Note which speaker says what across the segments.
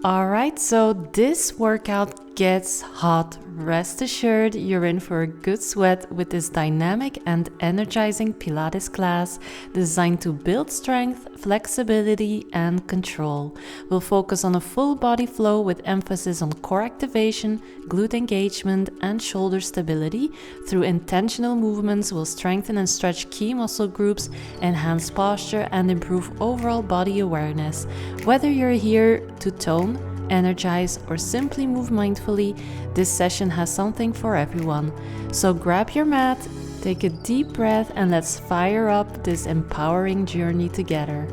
Speaker 1: Alright, so this workout gets hot. Rest assured, you're in for a good sweat with this dynamic and energizing Pilates class designed to build strength, flexibility, and control. We'll focus on a full body flow with emphasis on core activation, glute engagement, and shoulder stability. Through intentional movements, we'll strengthen and stretch key muscle groups, enhance posture, and improve overall body awareness. Whether you're here to tone, energize, or simply move mindfully, this session has something for everyone. So grab your mat, take a deep breath, and let's fire up this empowering journey together.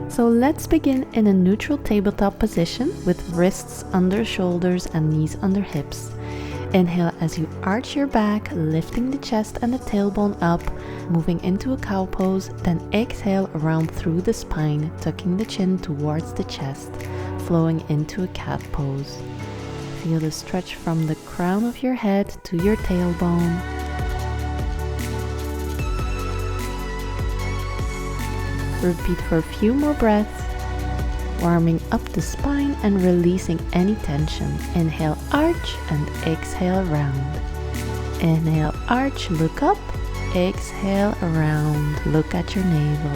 Speaker 1: So let's begin in a neutral tabletop position with wrists under shoulders and knees under hips. Inhale as you arch your back, lifting the chest and the tailbone up, moving into a cow pose, then exhale around through the spine, tucking the chin towards the chest, flowing into a cat pose. Feel the stretch from the crown of your head to your tailbone. Repeat for a few more breaths, warming up the spine and releasing any tension. Inhale, arch, and exhale, round. Inhale, arch, look up. Exhale, around. Look at your navel.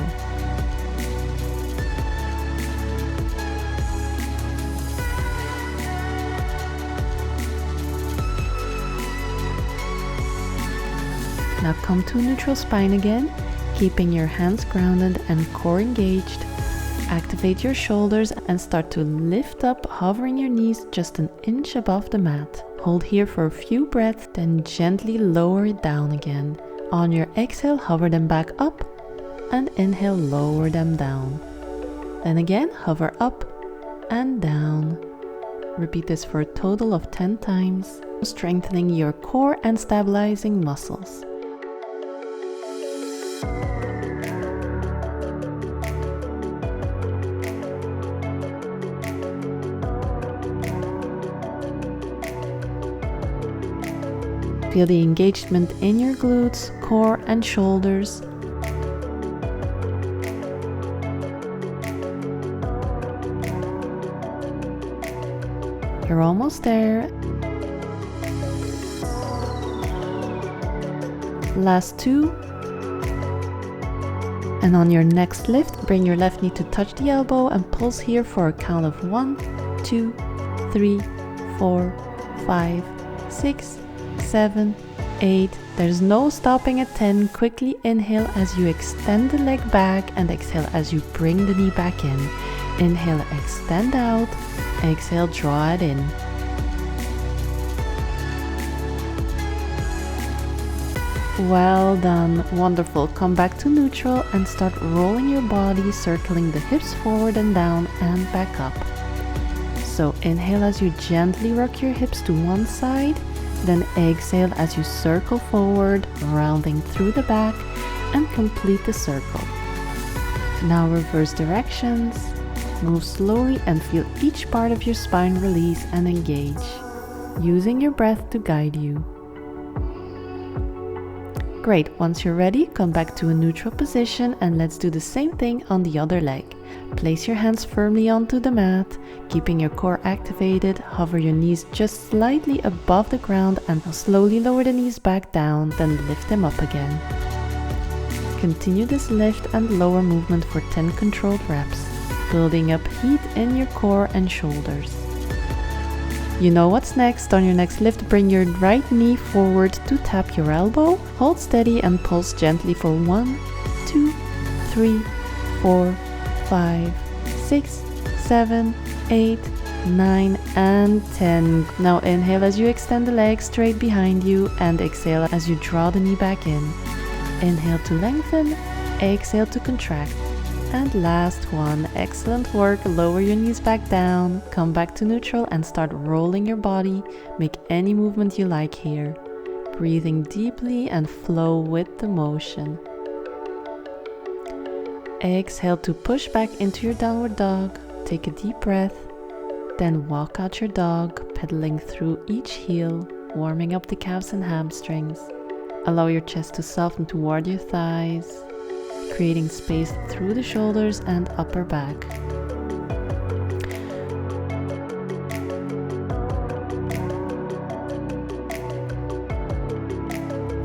Speaker 1: Now come to a neutral spine again, keeping your hands grounded and core engaged. Activate your shoulders and start to lift up, hovering your knees just an inch above the mat. Hold here for a few breaths, then gently lower it down again. On your exhale, hover them back up, and inhale, lower them down. Then again, hover up and down. Repeat this for a total of 10 times, strengthening your core and stabilizing muscles. Feel the engagement in your glutes, core, and shoulders. You're almost there. Last two. And on your next lift, bring your left knee to touch the elbow and pulse here for a count of 1, 2, 3, 4, 5, 6, 7, 8. There's no stopping at 10. Quickly inhale as you extend the leg back and exhale as you bring the knee back in. Inhale, extend out. Exhale, draw it in. Well done. Wonderful. Come back to neutral and start rolling your body, circling the hips forward and down and back up. So inhale as you gently rock your hips to one side. Then exhale as you circle forward, rounding through the back, and complete the circle. Now reverse directions. Move slowly and feel each part of your spine release and engage, using your breath to guide you. Great, once you're ready, come back to a neutral position and let's do the same thing on the other leg. Place your hands firmly onto the mat, keeping your core activated. Hover your knees just slightly above the ground and slowly lower the knees back down, then lift them up again. Continue this lift and lower movement for 10 controlled reps, building up heat in your core and shoulders. You know what's next. On your next lift, bring your right knee forward to tap your elbow. Hold steady and pulse gently for 1, 2, 3, 4, 5, 6, 7, 8, 9, and 10. Now inhale as you extend the leg straight behind you and exhale as you draw the knee back in. Inhale to lengthen, exhale to contract. And last one. Excellent work. Lower your knees back down, come back to neutral and start rolling your body. Make any movement you like here. Breathing deeply and flow with the motion. Exhale to push back into your downward dog. Take a deep breath. Then walk out your dog, pedaling through each heel, warming up the calves and hamstrings. Allow your chest to soften toward your thighs. creating space through the shoulders and upper back.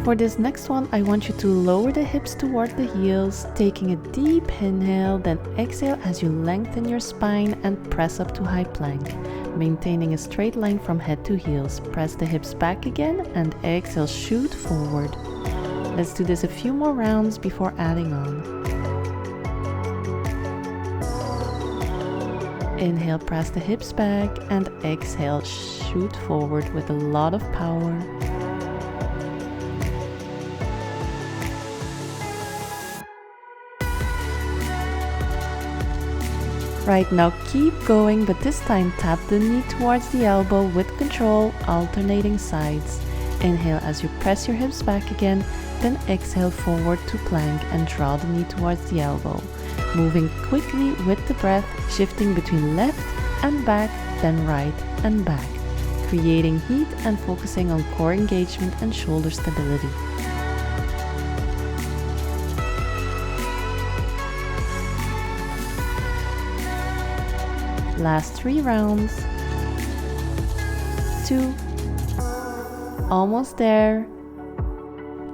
Speaker 1: For this next one, I want you to lower the hips toward the heels, taking a deep inhale, then exhale as you lengthen your spine and press up to high plank. Maintaining a straight line from head to heels. Press the hips back again and exhale, shoot forward. Let's do this a few more rounds before adding on. Inhale, press the hips back, and exhale, shoot forward with a lot of power. Right, now keep going, but this time tap the knee towards the elbow with control, alternating sides. Inhale as you press your hips back again, then exhale forward to plank and draw the knee towards the elbow. Moving quickly with the breath, shifting between left and back, then right and back. Creating heat and focusing on core engagement and shoulder stability. Last 3 rounds. 2. Almost there.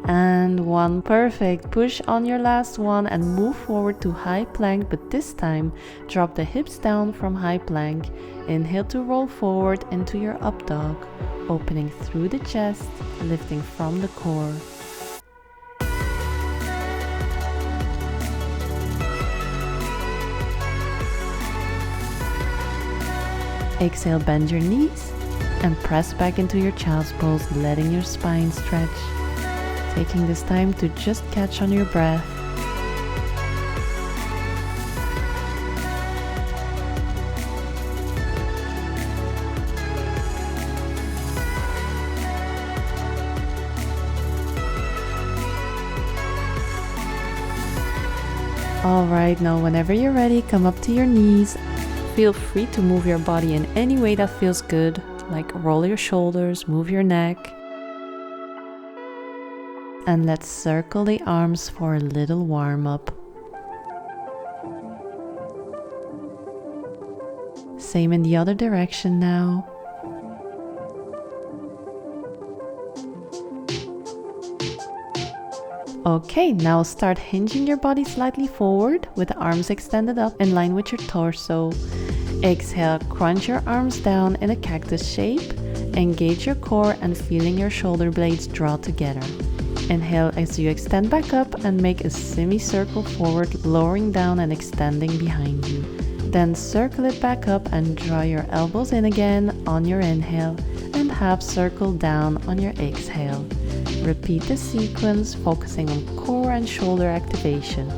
Speaker 1: And 1. Perfect. Push on your last one and move forward to high plank, but this time drop the hips down from high plank. Inhale to roll forward into your up dog, opening through the chest, lifting from the core. Exhale, bend your knees and press back into your child's pose, letting your spine stretch. Taking this time to just catch on your breath. Alright, now whenever you're ready, come up to your knees. Feel free to move your body in any way that feels good, like roll your shoulders, move your neck. And let's circle the arms for a little warm-up. Same in the other direction now. Okay, now start hinging your body slightly forward with the arms extended up in line with your torso. Exhale, crunch your arms down in a cactus shape. Engage your core and feeling your shoulder blades draw together. Inhale as you extend back up and make a semicircle forward, lowering down and extending behind you. Then circle it back up and draw your elbows in again on your inhale and half circle down on your exhale. Repeat the sequence, focusing on core and shoulder activation.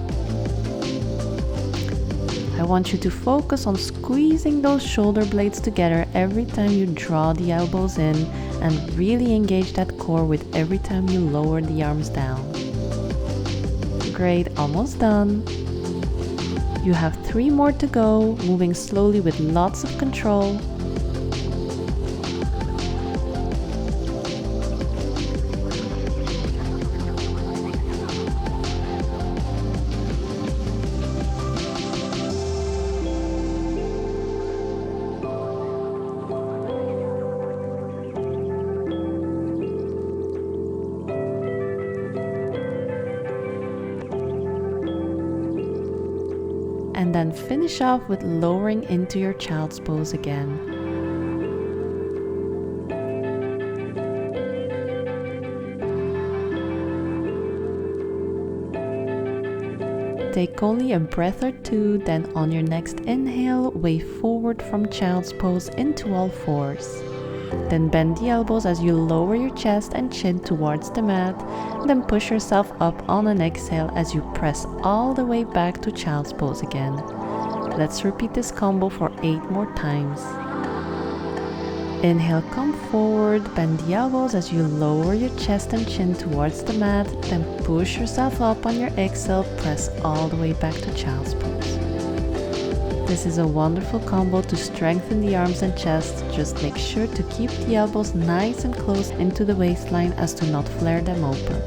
Speaker 1: I want you to focus on squeezing those shoulder blades together every time you draw the elbows in, and really engage that core with every time you lower the arms down. Great, almost done. You have 3 more to go, moving slowly with lots of control. And then finish off with lowering into your child's pose again. Take only a breath or 2, then on your next inhale, wave forward from child's pose into all fours. Then bend the elbows as you lower your chest and chin towards the mat. Then push yourself up on an exhale as you press all the way back to child's pose again. Let's repeat this combo for 8 more times. Inhale, come forward, bend the elbows as you lower your chest and chin towards the mat. Then push yourself up on your exhale, press all the way back to child's pose. This is a wonderful combo to strengthen the arms and chest. Just make sure to keep the elbows nice and close into the waistline as to not flare them open.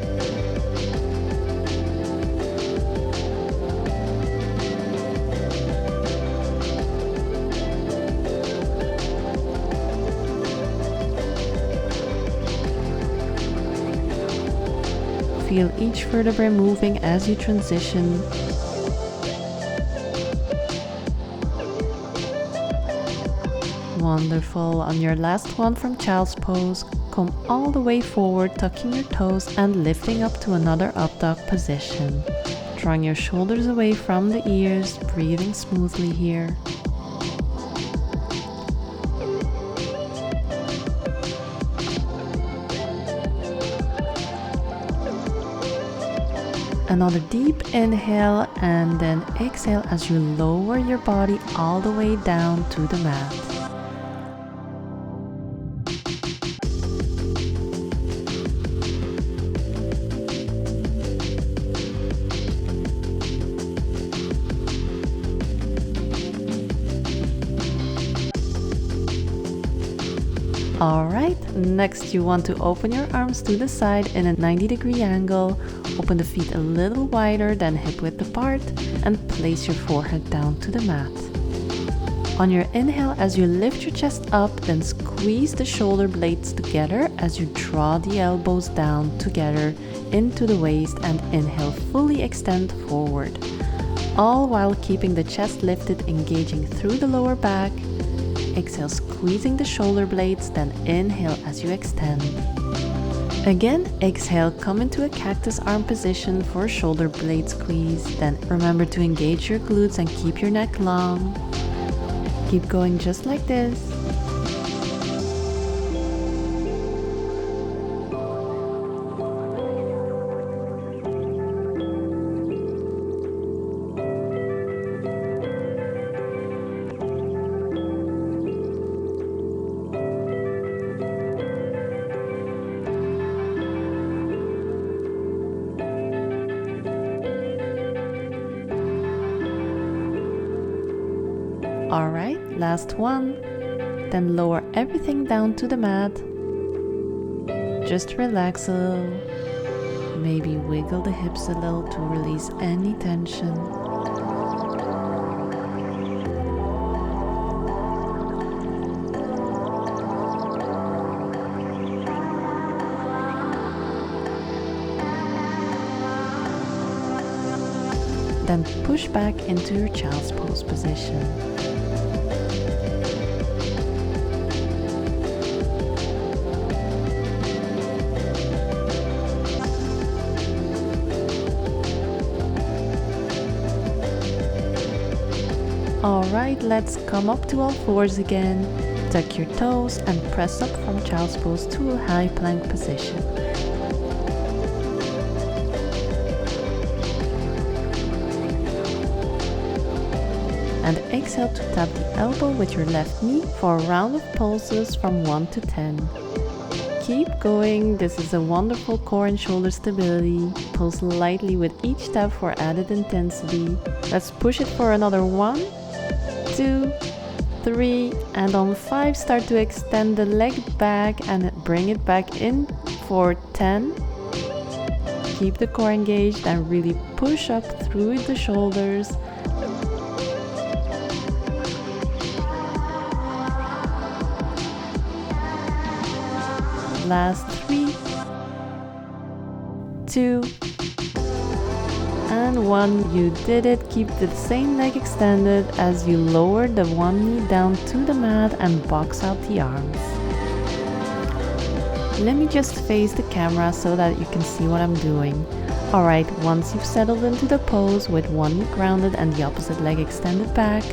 Speaker 1: Feel each vertebrae moving as you transition. Wonderful. On your last one from child's pose, come all the way forward, tucking your toes and lifting up to another up dog position. Drawing your shoulders away from the ears, breathing smoothly here. Another deep inhale and then exhale as you lower your body all the way down to the mat. Alright, next you want to open your arms to the side in a 90-degree angle, open the feet a little wider than hip width apart, and place your forehead down to the mat. On your inhale, as you lift your chest up, then squeeze the shoulder blades together as you draw the elbows down together into the waist and inhale, fully extend forward. All while keeping the chest lifted, engaging through the lower back. Exhale, squeezing the shoulder blades, then inhale as you extend. Again, exhale, come into a cactus arm position for shoulder blade squeeze. Then remember to engage your glutes and keep your neck long. Keep going just like this. Alright, last one. Then lower everything down to the mat. Just relax a little. Maybe wiggle the hips a little to release any tension. Then push back into your child's pose position. Alright, let's come up to all fours again. Tuck your toes and press up from child's pose to a high plank position. And exhale to tap the elbow with your left knee for a round of pulses from 1 to 10. Keep going, this is a wonderful core and shoulder stability. Pulse lightly with each tap for added intensity. Let's push it for another 1, 2, 3, and on 5 start to extend the leg back and bring it back in for 10. Keep the core engaged and really push up through the shoulders. Last 3, 2, and 1. You did it. Keep the same leg extended as you lower the one knee down to the mat and box out the arms. Let me just face the camera so that you can see what I'm doing. Alright, once you've settled into the pose with one knee grounded and the opposite leg extended back,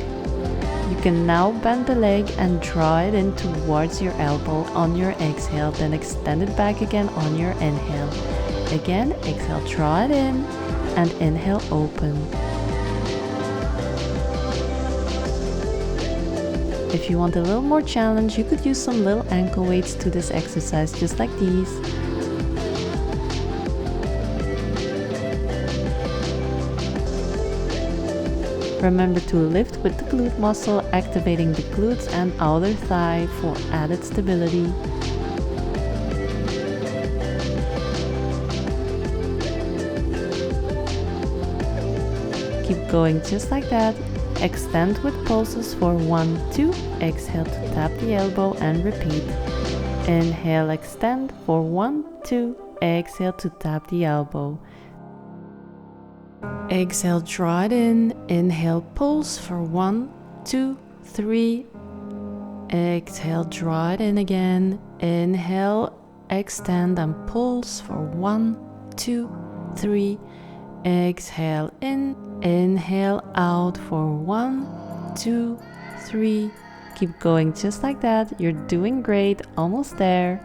Speaker 1: you can now bend the leg and draw it in towards your elbow on your exhale, then extend it back again on your inhale. Again, exhale, draw it in, and inhale, open. If you want a little more challenge, you could use some little ankle weights to this exercise, just like these. Remember to lift with the glute muscle, activating the glutes and outer thigh for added stability. Keep going just like that. Extend with pulses for 1, 2. Exhale to tap the elbow and repeat. Inhale, extend for 1, 2, exhale to tap the elbow. Exhale, draw it in. Inhale, pulse for 1, 2, 3. Exhale, draw it in again. Inhale, extend and pulse for 1, 2, 3. Exhale in. Inhale out for 1, 2, 3. Keep going just like that. You're doing great. Almost there.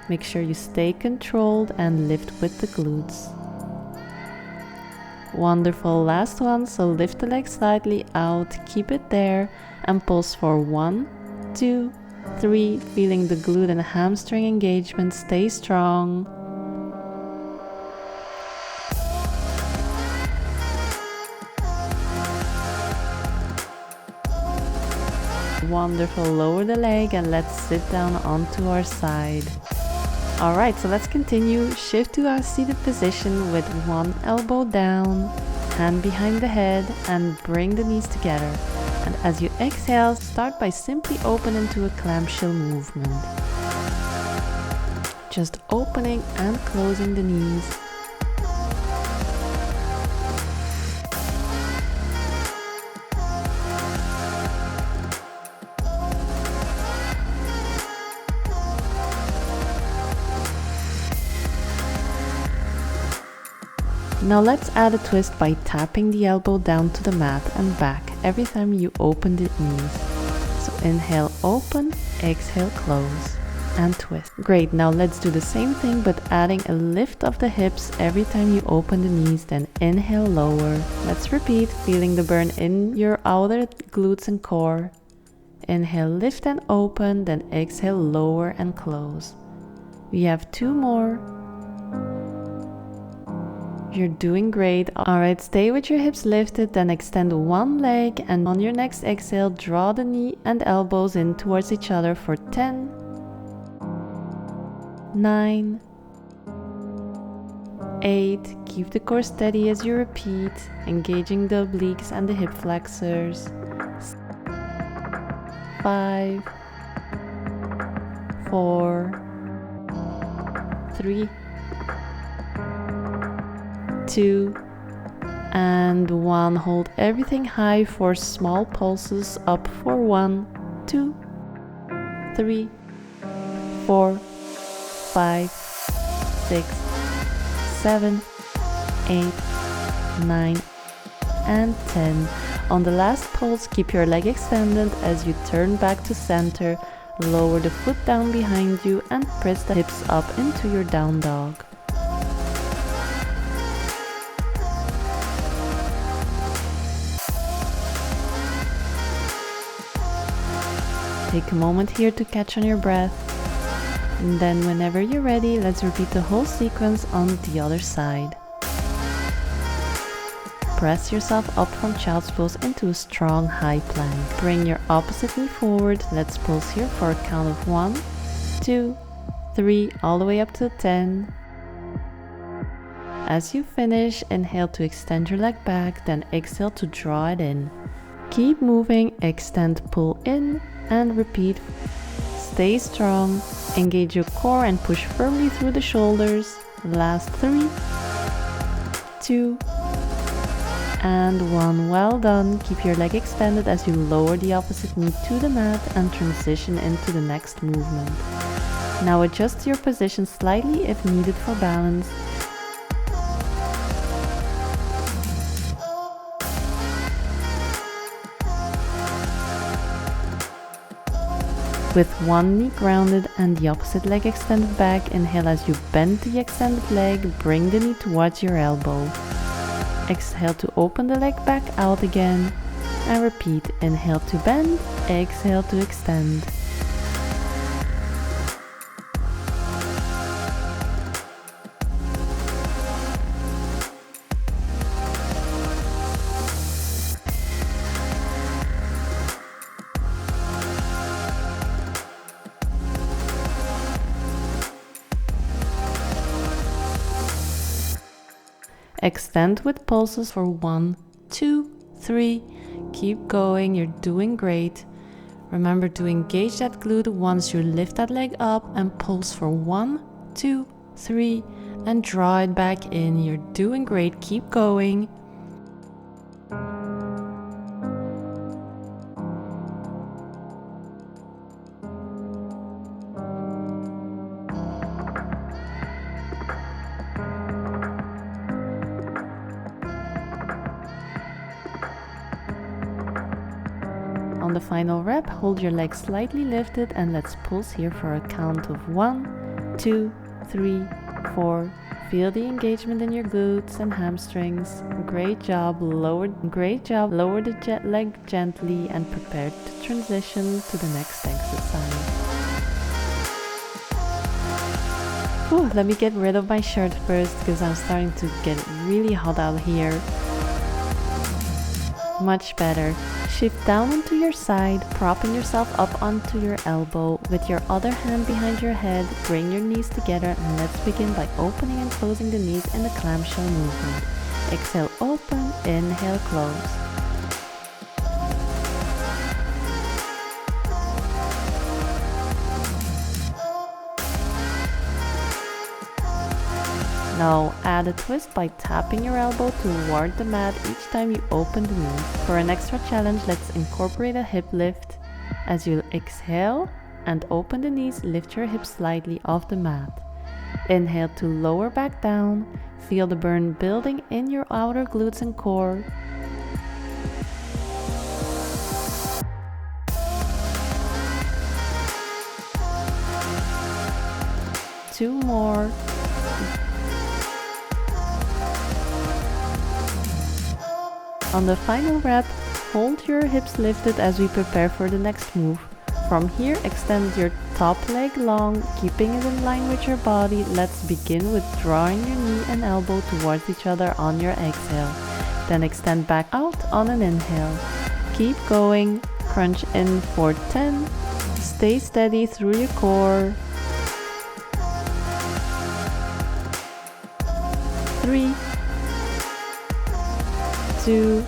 Speaker 1: Make sure you stay controlled and lift with the glutes. Wonderful, last one. So lift the leg slightly out, keep it there, and pulse for 1, 2, 3. Feeling the glute and hamstring engagement. Stay strong. Wonderful, lower the leg and let's sit down onto our side. Alright, so let's continue. Shift to our seated position with one elbow down, hand behind the head, and bring the knees together. And as you exhale, start by simply opening to a clamshell movement. Just opening and closing the knees. Now let's add a twist by tapping the elbow down to the mat and back every time you open the knees. So inhale, open, exhale, close, and twist. Great, now let's do the same thing but adding a lift of the hips every time you open the knees, then inhale, lower. Let's repeat, feeling the burn in your outer glutes and core. Inhale, lift and open, then exhale, lower and close. We have 2 more. You're doing great. Alright, stay with your hips lifted, then extend one leg, and on your next exhale, draw the knee and elbows in towards each other for 10, 9, 8. Keep the core steady as you repeat, engaging the obliques and the hip flexors. 5, 4, 3, 2, and 1. Hold everything high for small pulses up for 1, 2, 3, 4, 5, 6, 7, 8, 9, and 10. On the last pulse, keep your leg extended as you turn back to center. Lower the foot down behind you and press the hips up into your down dog. Take a moment here to catch on your breath. And then whenever you're ready, let's repeat the whole sequence on the other side. Press yourself up from child's pose into a strong high plank. Bring your opposite knee forward. Let's pulse here for a count of 1, 2, 3, all the way up to 10. As you finish, inhale to extend your leg back, then exhale to draw it in. Keep moving, extend, pull in, and repeat. Stay strong, engage your core and push firmly through the shoulders. Last 3, 2, and 1. Well done. Keep your leg extended as you lower the opposite knee to the mat and transition into the next movement. Now adjust your position slightly if needed for balance. With one knee grounded and the opposite leg extended back, inhale as you bend the extended leg, bring the knee towards your elbow. Exhale to open the leg back out again, and repeat. Inhale to bend, exhale to extend. Extend with pulses for 1, 2, 3. Keep going, you're doing great. Remember to engage that glute once you lift that leg up and pulse for 1, 2, 3, and draw it back in. You're doing great. Keep going. On the final rep, hold your legs slightly lifted and let's pulse here for a count of 1, 2, 3, 4. Feel the engagement in your glutes and hamstrings. Great job. Lower the leg gently and prepare to transition to the next exercise. Whew, let me get rid of my shirt first because I'm starting to get really hot out here. Much better. Shift down onto your side, propping yourself up onto your elbow. With your other hand behind your head, bring your knees together and let's begin by opening and closing the knees in the clamshell movement. Exhale, open, inhale, close. Now add a twist by tapping your elbow toward the mat each time you open the knees. For an extra challenge, let's incorporate a hip lift. As you exhale and open the knees, lift your hips slightly off the mat. Inhale to lower back down. Feel the burn building in your outer glutes and core. Two more. On the final rep, hold your hips lifted as we prepare for the next move. From here, extend your top leg long, keeping it in line with your body. Let's begin with drawing your knee and elbow towards each other on your exhale. Then extend back out on an inhale. Keep going, crunch in for 10. Stay steady through your core. 3, 2,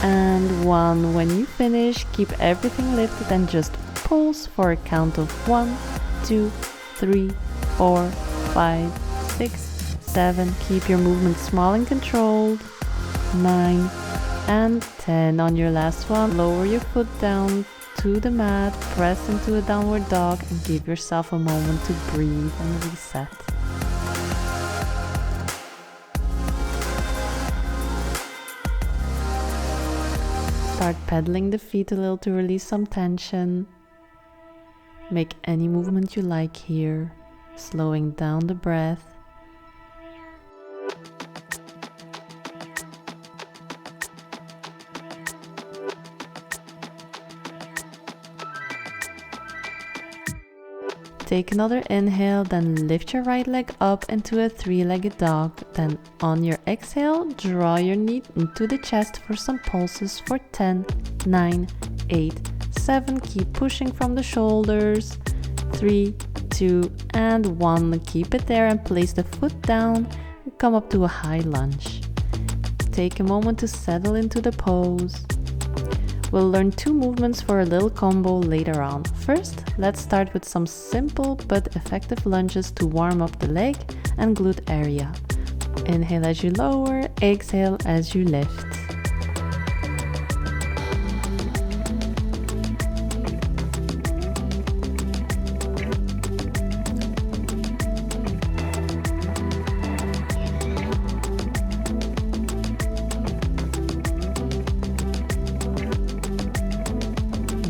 Speaker 1: and 1. When you finish, keep everything lifted and just pulse for a count of 1, 2, 3, 4, 5, 6, 7. Keep your movement small and controlled. 9 and 10. On your last one, lower your foot down to the mat, press into a downward dog, and give yourself a moment to breathe and reset. Start pedaling the feet a little to release some tension. Make any movement you like here, slowing down the breath. Take another inhale, then lift your right leg up into a three-legged dog. Then on your exhale, draw your knee into the chest for some pulses for 10, 9, 8, 7. Keep pushing from the shoulders. 3, 2, and 1. Keep it there and place the foot down and come up to a high lunge. Take a moment to settle into the pose. We'll learn 2 movements for a little combo later on. First, let's start with some simple but effective lunges to warm up the leg and glute area. Inhale as you lower, exhale as you lift.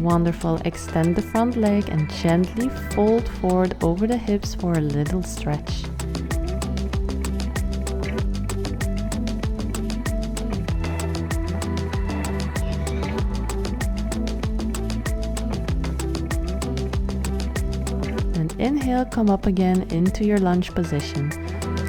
Speaker 1: Wonderful. Extend the front leg and gently fold forward over the hips for a little stretch. And inhale, come up again into your lunge position.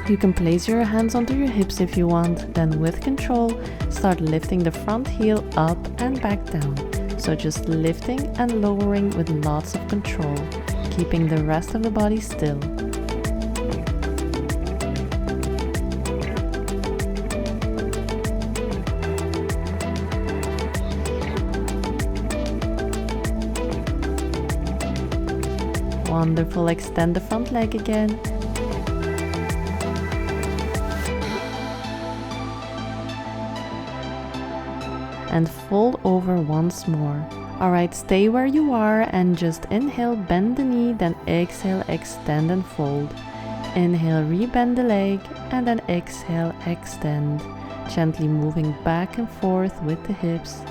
Speaker 1: You can place your hands onto your hips if you want, then with control, start lifting the front heel up and back down. So just lifting and lowering with lots of control, keeping the rest of the body still. Wonderful, extend the front leg again. And fold over once more. Alright, stay where you are and just inhale, bend the knee, then exhale, extend and fold. Inhale, rebend the leg, and then exhale, extend. Gently moving back and forth with the hips.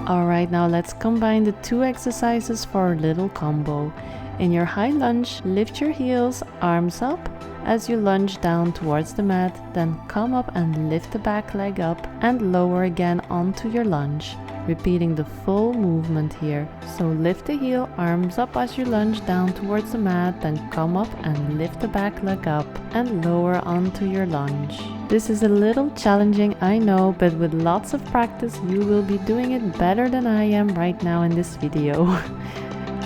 Speaker 1: Alright, now let's combine the two exercises for a little combo. In your high lunge, lift your heels, arms up as you lunge down towards the mat, then come up and lift the back leg up and lower again onto your lunge, repeating the full movement here. So lift the heel, arms up as you lunge down towards the mat, then come up and lift the back leg up and lower onto your lunge. This is a little challenging, I know, but with lots of practice you will be doing it better than I am right now in this video.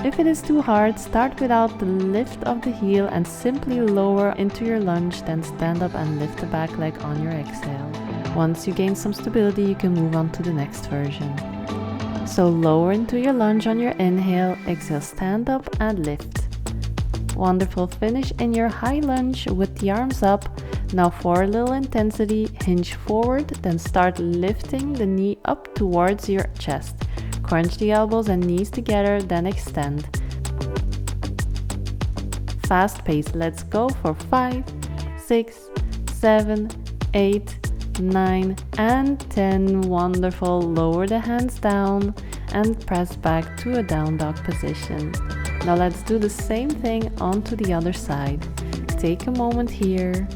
Speaker 1: If it is too hard, start without the lift of the heel and simply lower into your lunge, then stand up and lift the back leg on your exhale. Once you gain some stability, you can move on to the next version. So lower into your lunge on your inhale, exhale, stand up and lift. Wonderful, finish in your high lunge with the arms up. Now for a little intensity, hinge forward, then start lifting the knee up towards your chest. Crunch the elbows and knees together, then extend. Fast pace, let's go for 5, 6, 7, 8, 9 and 10. Wonderful, lower the hands down and press back to a down dog position. Now let's do the same thing onto the other side. Take a moment here.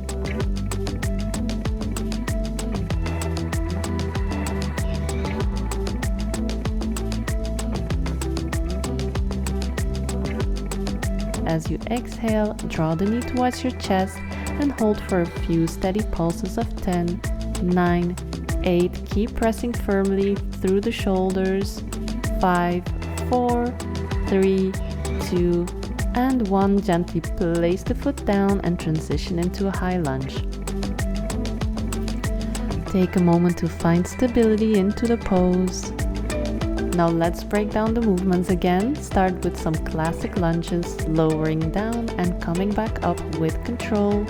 Speaker 1: As you exhale, draw the knee towards your chest and hold for a few steady pulses of 10, 9, 8. Keep pressing firmly through the shoulders. 5, 4, 3, 2, and 1. Gently place the foot down and transition into a high lunge. Take a moment to find stability into the pose. Now let's break down the movements again. Start with some classic lunges, lowering down and coming back up with control.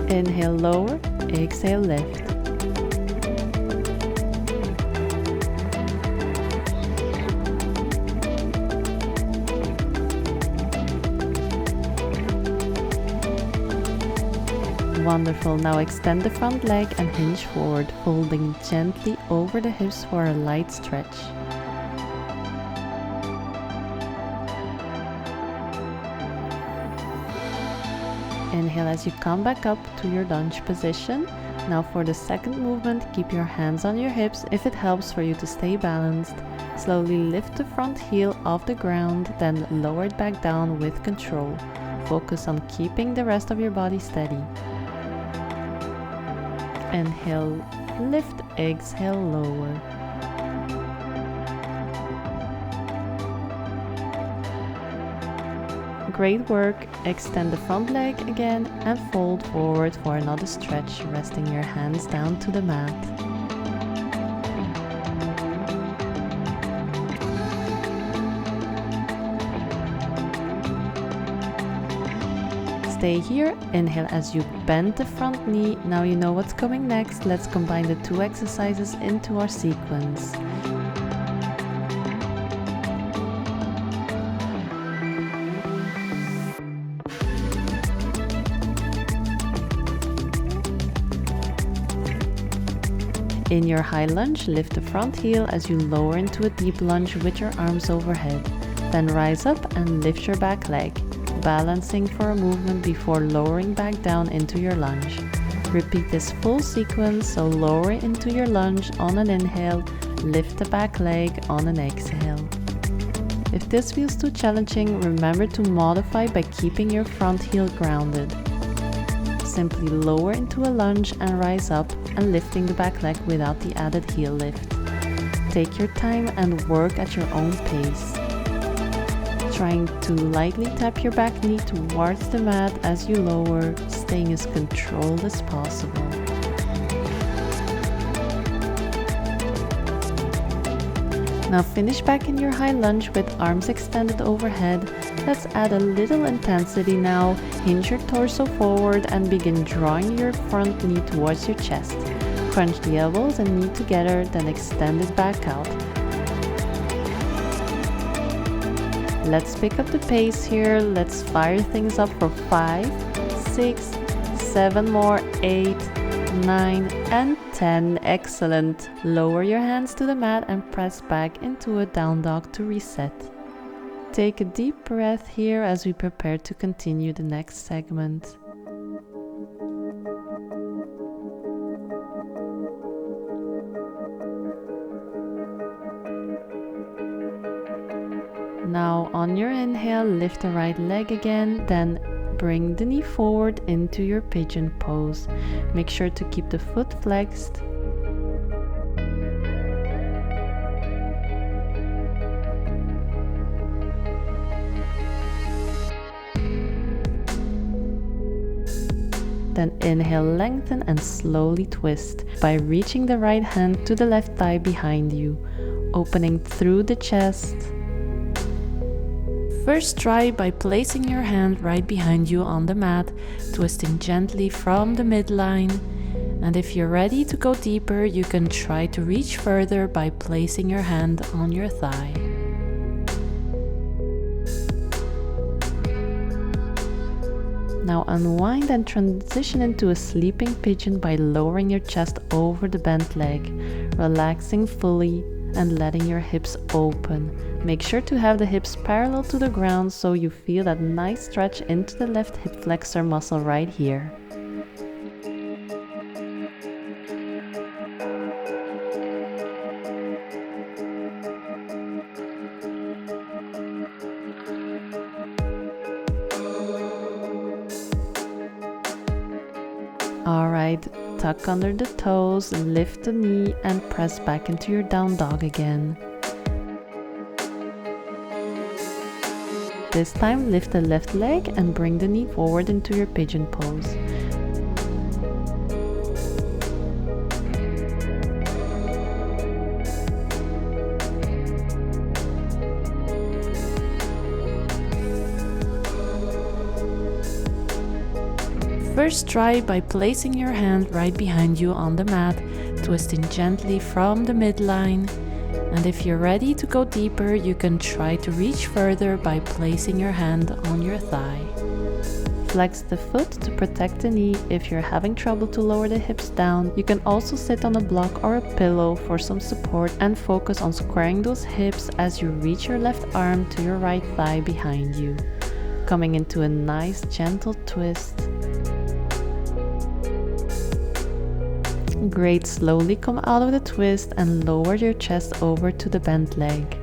Speaker 1: Inhale, lower, exhale, lift. Wonderful, now extend the front leg and hinge forward, folding gently over the hips for a light stretch. Inhale as you come back up to your lunge position. Now for the second movement, keep your hands on your hips if it helps for you to stay balanced. Slowly lift the front heel off the ground, then lower it back down with control. Focus on keeping the rest of your body steady. Inhale, lift, exhale, lower. Great work. Extend the front leg again and fold forward for another stretch, resting your hands down to the mat. Stay here. Inhale as you bend the front knee. Now you know what's coming next. Let's combine the two exercises into our sequence. In your high lunge, lift the front heel as you lower into a deep lunge with your arms overhead. Then rise up and lift your back leg, balancing for a movement before lowering back down into your lunge. Repeat this full sequence, so lower into your lunge on an inhale, lift the back leg on an exhale. If this feels too challenging, remember to modify by keeping your front heel grounded. Simply lower into a lunge and rise up and lifting the back leg without the added heel lift. Take your time and work at your own pace. Trying to lightly tap your back knee towards the mat as you lower, staying as controlled as possible. Now finish back in your high lunge with arms extended overhead. Let's add a little intensity now. Hinge your torso forward and begin drawing your front knee towards your chest. Crunch the elbows and knee together, then extend it back out. Let's pick up the pace here. Let's fire things up for 5, 6, 7 more, 8, 9 and 10. Excellent. Lower your hands to the mat and press back into a down dog to reset. Take a deep breath here as we prepare to continue the next segment. Now on your inhale, lift the right leg again, then bring the knee forward into your pigeon pose. Make sure to keep the foot flexed. Then inhale, lengthen and slowly twist by reaching the right hand to the left thigh behind you, opening through the chest. First try by placing your hand right behind you on the mat, twisting gently from the midline. And if you're ready to go deeper, you can try to reach further by placing your hand on your thigh. Now unwind and transition into a sleeping pigeon by lowering your chest over the bent leg, relaxing fully and letting your hips open. Make sure to have the hips parallel to the ground so you feel that nice stretch into the left hip flexor muscle right here. Alright, tuck under the toes, lift the knee and press back into your down dog again. This time lift the left leg and bring the knee forward into your pigeon pose. First try by placing your hand right behind you on the mat, twisting gently from the midline. And if you're ready to go deeper, you can try to reach further by placing your hand on your thigh. Flex the foot to protect the knee. If you're having trouble to lower the hips down, you can also sit on a block or a pillow for some support and focus on squaring those hips as you reach your left arm to your right thigh behind you, coming into a nice gentle twist. Great, slowly come out of the twist and lower your chest over to the bent leg.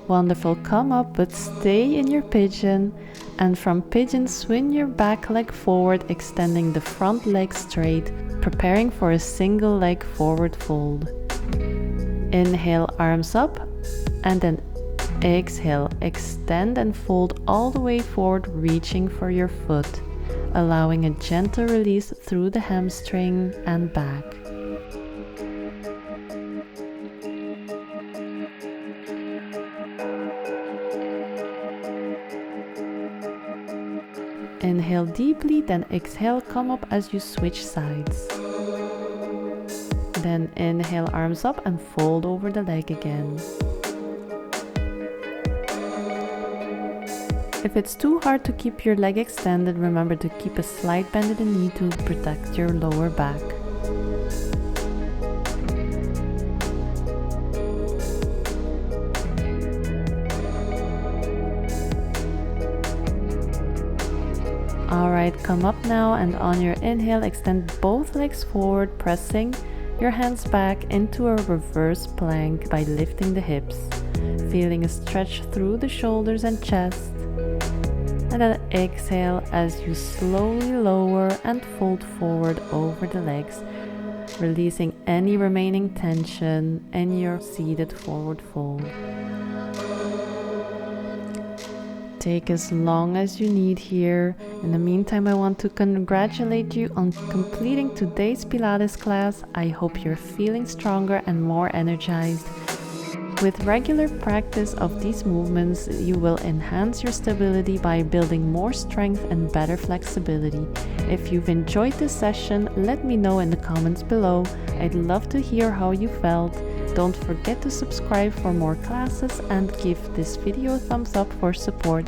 Speaker 1: Wonderful, come up but stay in your pigeon, and from pigeon swing your back leg forward, extending the front leg straight, preparing for a single leg forward fold. Inhale, arms up, and then exhale, extend and fold all the way forward, reaching for your foot, allowing a gentle release through the hamstring and back. Inhale deeply, then exhale, come up as you switch sides. Then inhale, arms up and fold over the leg again. If it's too hard to keep your leg extended, remember to keep a slight bend in the knee to protect your lower back. Alright, come up now, and on your inhale, extend both legs forward, pressing your hands back into a reverse plank by lifting the hips, feeling a stretch through the shoulders and chest. And then exhale as you slowly lower and fold forward over the legs, releasing any remaining tension in your seated forward fold. Take as long as you need here. In the meantime, I want to congratulate you on completing today's Pilates class. I hope you're feeling stronger and more energized. With regular practice of these movements, you will enhance your stability by building more strength and better flexibility. If you've enjoyed this session, let me know in the comments below. I'd love to hear how you felt. Don't forget to subscribe for more classes and give this video a thumbs up for support.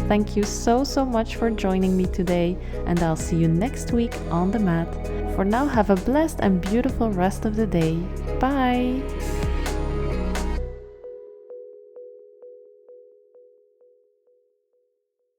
Speaker 1: Thank you so much for joining me today, and I'll see you next week on the mat. For now, have a blessed and beautiful rest of the day. Bye!